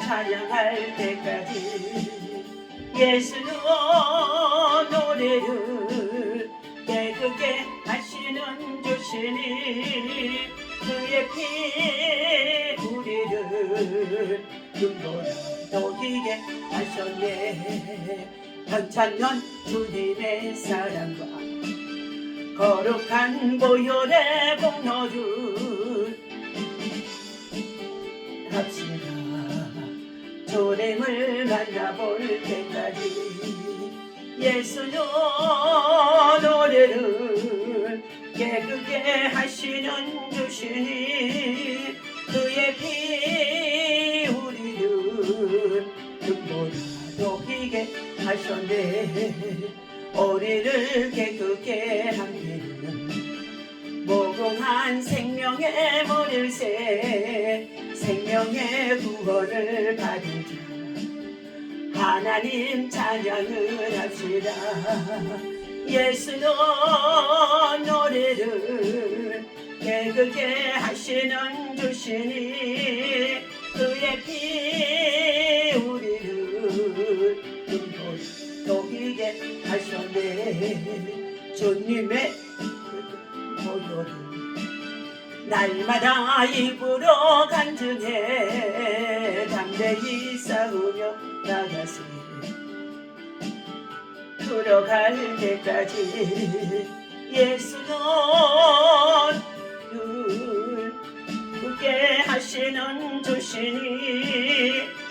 찬양할 때까지 예수는 노래를 깨끗게 하시는 주시니 그의 피 우리를 눈보라 녹이게 하셨네. 편찮는 주님의 사랑과 거룩한 보혈의 공로를 합시다. 주님을 만나볼 때까지 예수는 노래를 깨끗게 하시는 주시니 그의 피 우리를 눈보라 녹이게 하셨네. 우리를 깨끗게 함께는 무궁한 생명의 머리새 생명의 구원을 받은 자 하나님 찬양을 합시다. 예수는 노래를 깨끗게 하시는 주시니 그의 피 우리를 눈보라 녹이게 하셨네. 주님의 보혈을 날마다 입으로 간증해 담대히 싸우며 나가세. 들어갈 때까지 예수는 굳게 하시는 주시니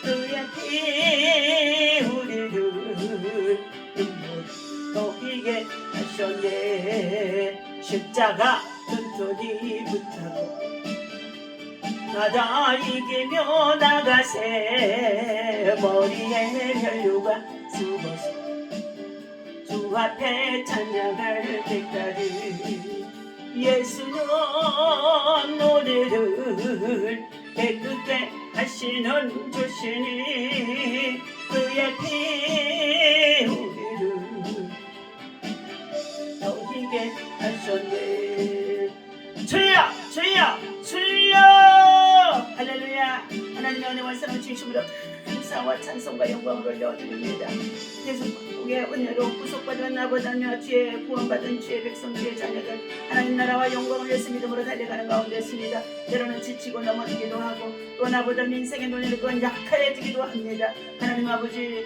그의 피 우리를 녹이게 하셨네. 십자가 튼튼히 붙잡고 나다 이기며 나가세. 머리에 혈류가 숨어서 주 앞에 찬양할 때까지 예수는 노래를 깨끗게 하시는 주시니 그의 피 우리를 녹이게 하셨네. 주여 주여 주여 할렐루야. 하나님의 은혜와 사랑을 진심으로 감사와 찬송과 영광을 올려드립니다. 예수의 은혜로 구속받은 나보다며 죄 구원받은 주의 백성 주의 자녀들 하나님 나라와 영광을 예수 믿음으로 달려가는 가운데 있습니다. 때로는 지치고 넘어지기도 하고 또 나보다 인생의 논리를 건 약해지기도 합니다. 하나님 아버지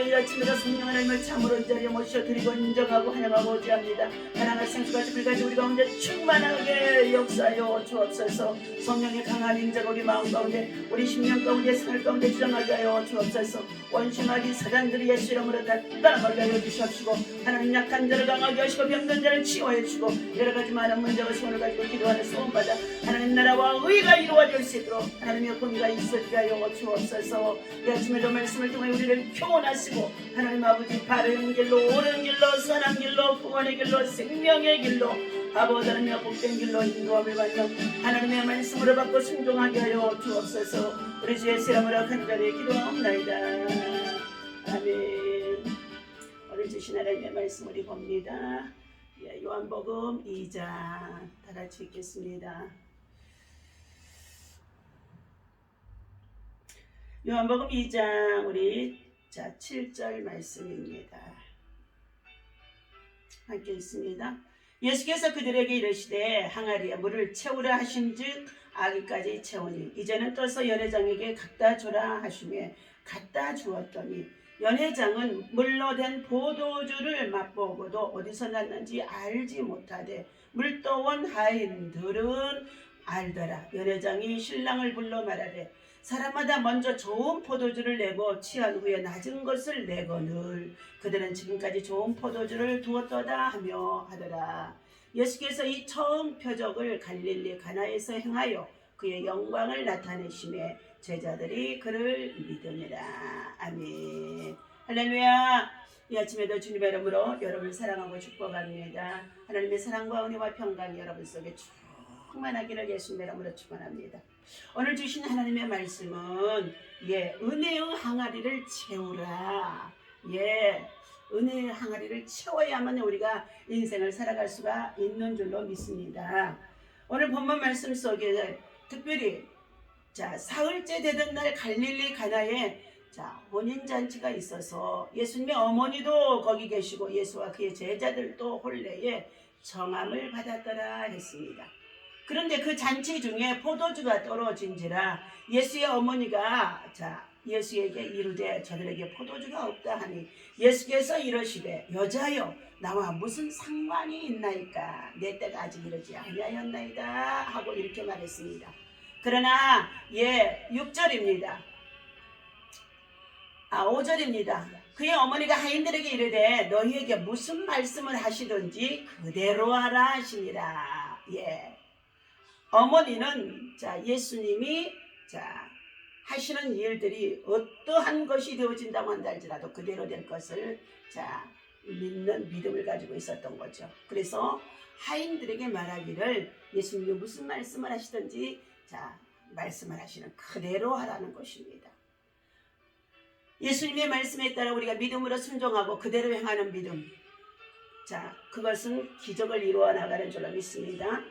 이 아침에도 성령 하나님을 참으로 이 자리에 모셔드리고 인정하고 환영하고 오지합니다. 하나님의 생수같이 불같이 우리 가운데 충만하게 역사하여 주옵소서. 성령의 강한 인자가 우리 마음 가운데 우리 심령 가운데 생활 가운데 주장하게 하여 주옵소서. 원심하기 사단들이 예수 이름으로 다 떠나가게 하여 주시옵시고 하나님 약한 자를 강하게 하시고 병든 자를 치유하여 주시고 여러가지 많은 문제와 소원을 가지고 기도하는 소원받아 하나님 나라와 의가 이루어질 수 있도록 하나님의 공의가 있어지게 하여 주옵소서. 이 아침에도 말씀을 통해 우리를 교훈하시고 하나님 아버지 바른 길로 옳은 길로 선한 길로 구원의 길로 생명의 길로 아버지는 복된 길로 인도함을 받는 하나님의 말씀으로 받고 순종하게 하여 주옵소서. 우리 주 예수 이름으로 간절히 기도하옵나이다. 아멘. 오늘 주신 하나님의 말씀 우리 봅니다. 요한복음 2장 다 같이 읽겠습니다. 요한복음 2장 우리 7절 말씀입니다. 함께 읽습니다. 예수께서 그들에게 이르시되 항아리에 물을 채우라 하신즉 아기까지 채우니 이제는 떠서 연회장에게 갖다 주라 하시매 갖다 주었더니 연회장은 물로 된 포도주를 맛보고도 어디서 났는지 알지 못하되 물떠온 하인들은 알더라. 연회장이 신랑을 불러 말하되 사람마다 먼저 좋은 포도주를 내고 취한 후에 낮은 것을 내거늘 그들은 지금까지 좋은 포도주를 두었도다 하며 하더라. 예수께서 이 처음 표적을 갈릴리 가나에서 행하여 그의 영광을 나타내시매 제자들이 그를 믿으니라. 아멘. 할렐루야. 이 아침에도 주님의 이름으로 여러분을 사랑하고 축복합니다. 하나님의 사랑과 은혜와 평강이 여러분 속에 충만하기를 예수님의 이름으로 축원합니다. 오늘 주신 하나님의 말씀은 은혜의 항아리를 채우라. 은혜의 항아리를 채워야만 우리가 인생을 살아갈 수가 있는 줄로 믿습니다. 오늘 본문 말씀 속에 특별히 자, 사흘째 되던 날 갈릴리 가나에 혼인잔치가 있어서 예수님의 어머니도 거기 계시고 예수와 그의 제자들도 혼례에 정함을 받았더라 했습니다. 그런데 그 잔치 중에 포도주가 떨어진지라 예수의 어머니가 예수에게 이르되 저들에게 포도주가 없다 하니 예수께서 이러시되 여자여 나와 무슨 상관이 있나이까 내 때가 아직 이르지 아니하였나이다 하고 이렇게 말했습니다. 그러나 6절입니다. 5절입니다. 그의 어머니가 하인들에게 이르되 너희에게 무슨 말씀을 하시든지 그대로 하라 하시니라. 어머니는 예수님이 하시는 일들이 어떠한 것이 되어진다고 한다 할지라도 그대로 될 것을 믿는 믿음을 가지고 있었던 거죠. 그래서 하인들에게 말하기를 예수님이 무슨 말씀을 하시든지 말씀을 하시는 그대로 하라는 것입니다. 예수님의 말씀에 따라 우리가 믿음으로 순종하고 그대로 행하는 믿음, 그것은 기적을 이루어 나가는 줄로 믿습니다.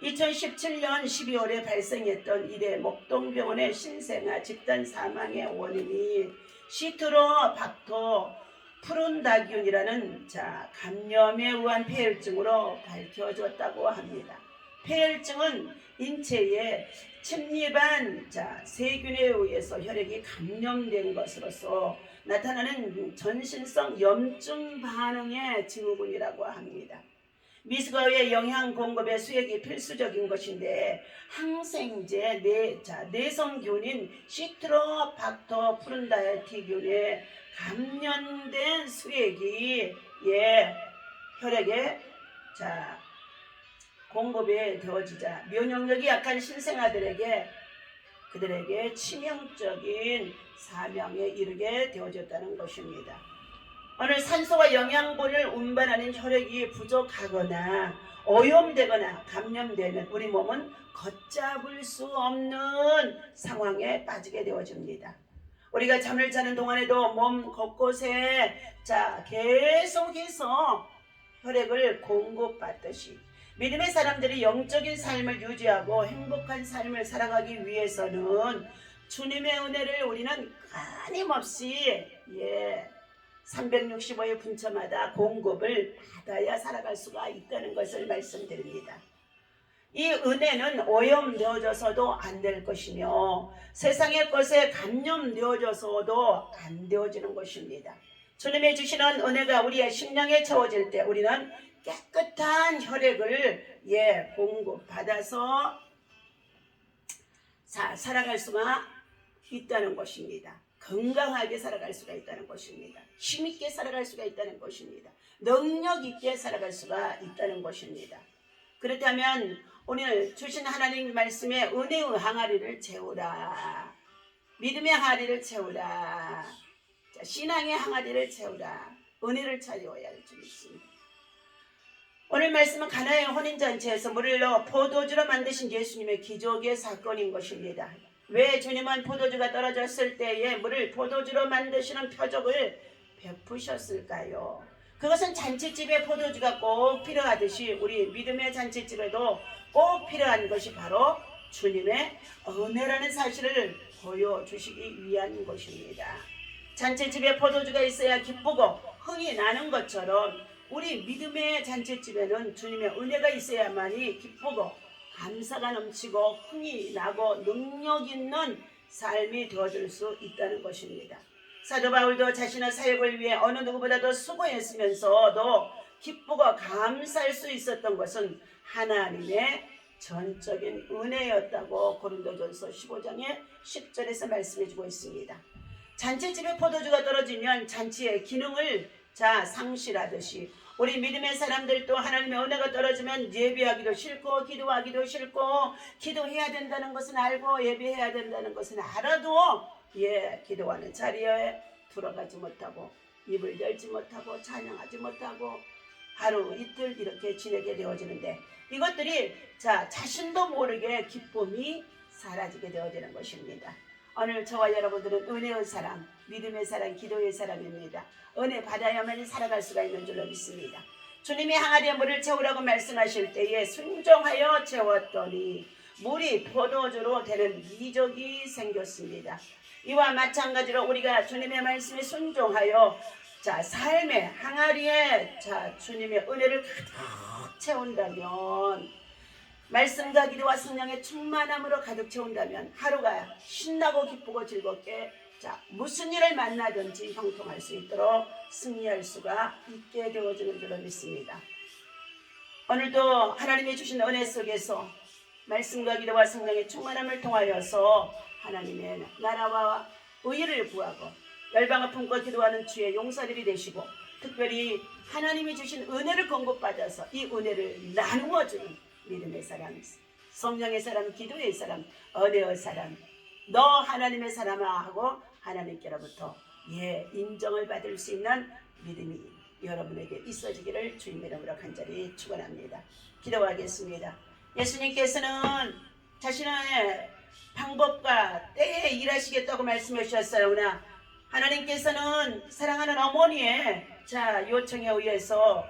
2017년 12월에 발생했던 이대 목동병원의 신생아 집단 사망의 원인이 시트로 박토 푸른다균이라는 감염에 의한 폐혈증으로 밝혀졌다고 합니다. 폐혈증은 인체에 침입한 세균에 의해서 혈액이 감염된 것으로서 나타나는 전신성 염증 반응의 증후군이라고 합니다. 미스가의 영양 공급에 수액이 필수적인 것인데 항생제 내성균인 시트로박터 푸른다티균에 감염된 수액이 혈액에 공급이 되어지자 면역력이 약한 신생아들에게 그들에게 치명적인 사명에 이르게 되어졌다는 것입니다. 오늘 산소와 영양분을 운반하는 혈액이 부족하거나 오염되거나 감염되면 우리 몸은 걷잡을 수 없는 상황에 빠지게 되어집니다. 우리가 잠을 자는 동안에도 몸 곳곳에 계속해서 혈액을 공급받듯이 믿음의 사람들이 영적인 삶을 유지하고 행복한 삶을 살아가기 위해서는 주님의 은혜를 우리는 끊임없이 365일 분처마다 공급을 받아야 살아갈 수가 있다는 것을 말씀드립니다. 이 은혜는 오염되어져서도 안 될 것이며 세상의 것에 감염되어져서도 안 되어지는 것입니다. 주님이 주시는 은혜가 우리의 심령에 채워질 때 우리는 깨끗한 혈액을 공급받아서 살아갈 수가 있다는 것입니다. 건강하게 살아갈 수가 있다는 것입니다. 힘있게 살아갈 수가 있다는 것입니다. 능력 있게 살아갈 수가 있다는 것입니다. 그렇다면 오늘 주신 하나님 말씀에 은혜의 항아리를 채우라. 믿음의 항아리를 채우라. 신앙의 항아리를 채우라. 은혜를 찾아와야 할 줄 믿습니다. 오늘 말씀은 가나의 혼인잔치에서 물을 넣어 포도주로 만드신 예수님의 기적의 사건인 것입니다. 왜 주님은 포도주가 떨어졌을 때에 물을 포도주로 만드시는 표적을 베푸셨을까요? 그것은 잔치집에 포도주가 꼭 필요하듯이 우리 믿음의 잔치집에도 꼭 필요한 것이 바로 주님의 은혜라는 사실을 보여주시기 위한 것입니다. 잔치집에 포도주가 있어야 기쁘고 흥이 나는 것처럼 우리 믿음의 잔치집에는 주님의 은혜가 있어야만이 기쁘고 감사가 넘치고 흥이 나고 능력 있는 삶이 되어줄 수 있다는 것입니다. 사도 바울도 자신의 사역을 위해 어느 누구보다도 수고했으면서도 기쁘고 감사할 수 있었던 것은 하나님의 전적인 은혜였다고 고린도전서 15장의 10절에서 말씀해주고 있습니다. 잔치집에 포도주가 떨어지면 잔치의 기능을 상실하듯이 우리 믿음의 사람들도 하나님의 은혜가 떨어지면 예배하기도 싫고 기도하기도 싫고 기도해야 된다는 것은 알고 예배해야 된다는 것은 알아도 기도하는 자리에 들어가지 못하고 입을 열지 못하고 찬양하지 못하고 하루 이틀 이렇게 지내게 되어지는데 이것들이 자신도 모르게 기쁨이 사라지게 되어지는 것입니다. 오늘 저와 여러분들은 은혜의 사람, 믿음의 사람, 기도의 사람입니다. 은혜 받아야만 살아갈 수가 있는 줄로 믿습니다. 주님이 항아리에 물을 채우라고 말씀하실 때에 순종하여 채웠더니 물이 포도주로 되는 이적이 생겼습니다. 이와 마찬가지로 우리가 주님의 말씀에 순종하여 삶의 항아리에 주님의 은혜를 가득 채운다면, 말씀과 기도와 성령의 충만함으로 가득 채운다면 하루가 신나고 기쁘고 즐겁게 무슨 일을 만나든지 형통할 수 있도록 승리할 수가 있게 되어지는 줄로 믿습니다. 오늘도 하나님이 주신 은혜 속에서 말씀과 기도와 성령의 충만함을 통하여서 하나님의 나라와 의를 구하고 열방을 품고 기도하는 주의 용사들이 되시고, 특별히 하나님이 주신 은혜를 공급받아서 이 은혜를 나누어 주는 믿음의 사람, 성령의 사람, 기도의 사람, 은혜의 사람, 너 하나님의 사람아 하고 하나님께로부터 인정을 받을 수 있는 믿음이 여러분에게 있어지기를 주님의 이름으로 간절히 축원합니다. 기도하겠습니다. 예수님께서는 자신의 방법과 때에 일하시겠다고 말씀해 주셨어요. 그러나 하나님께서는 사랑하는 어머니의 요청에 의해서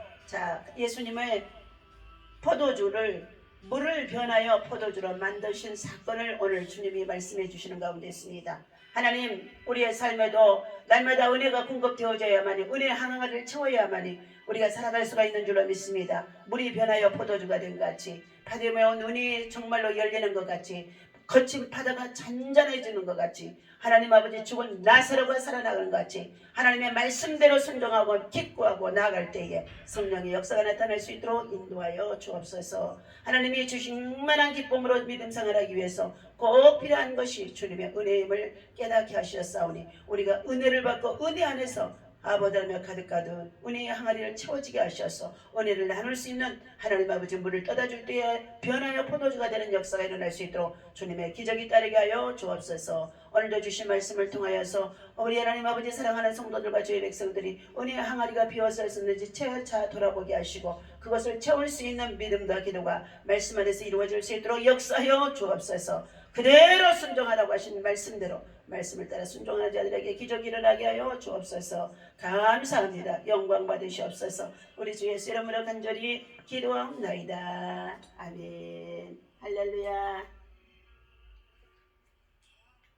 예수님의 포도주를 물을 변하여 포도주로 만드신 사건을 오늘 주님이 말씀해 주시는 가운데 있습니다. 하나님, 우리의 삶에도 날마다 은혜가 공급되어져야만이, 은혜의 항아리를 채워야만이 우리가 살아갈 수가 있는 줄로 믿습니다. 물이 변하여 포도주가 된 것 같이, 바다에 온 눈이 정말로 열리는 것 같이, 거친 바다가 잔잔해지는 것 같이, 하나님 아버지 죽은 나사로가 살아나가는 것 같이 하나님의 말씀대로 순종하고 기뻐하고 나아갈 때에 성령의 역사가 나타날 수 있도록 인도하여 주옵소서. 하나님이 주신 충만한 기쁨으로 믿음 생활하기 위해서 꼭 필요한 것이 주님의 은혜임을 깨닫게 하셨사오니, 우리가 은혜를 받고 은혜 안에서 아버지며 가득가득 은혜의 항아리를 채워지게 하셔서 은혜를 나눌 수 있는 하나님 아버지 물을 떠다줄 때에 변하여 포도주가 되는 역사가 일어날 수 있도록 주님의 기적이 따르게 하여 주옵소서. 오늘도 주신 말씀을 통하여서 우리 하나님 아버지 사랑하는 성도들과 주의 백성들이 은혜의 항아리가 비어서였는지 채차 돌아보게 하시고 그것을 채울 수 있는 믿음과 기도가 말씀 안에서 이루어질 수 있도록 역사하여 주옵소서. 그대로 순종하라고 하신 말씀대로 말씀을 따라 순종하는 자들에게 기적이 일어나게 하여 주옵소서. 감사합니다. 영광 받으시옵소서. 우리 주 예수 이름으로 간절히 기도하옵나이다. 아멘. 할렐루야.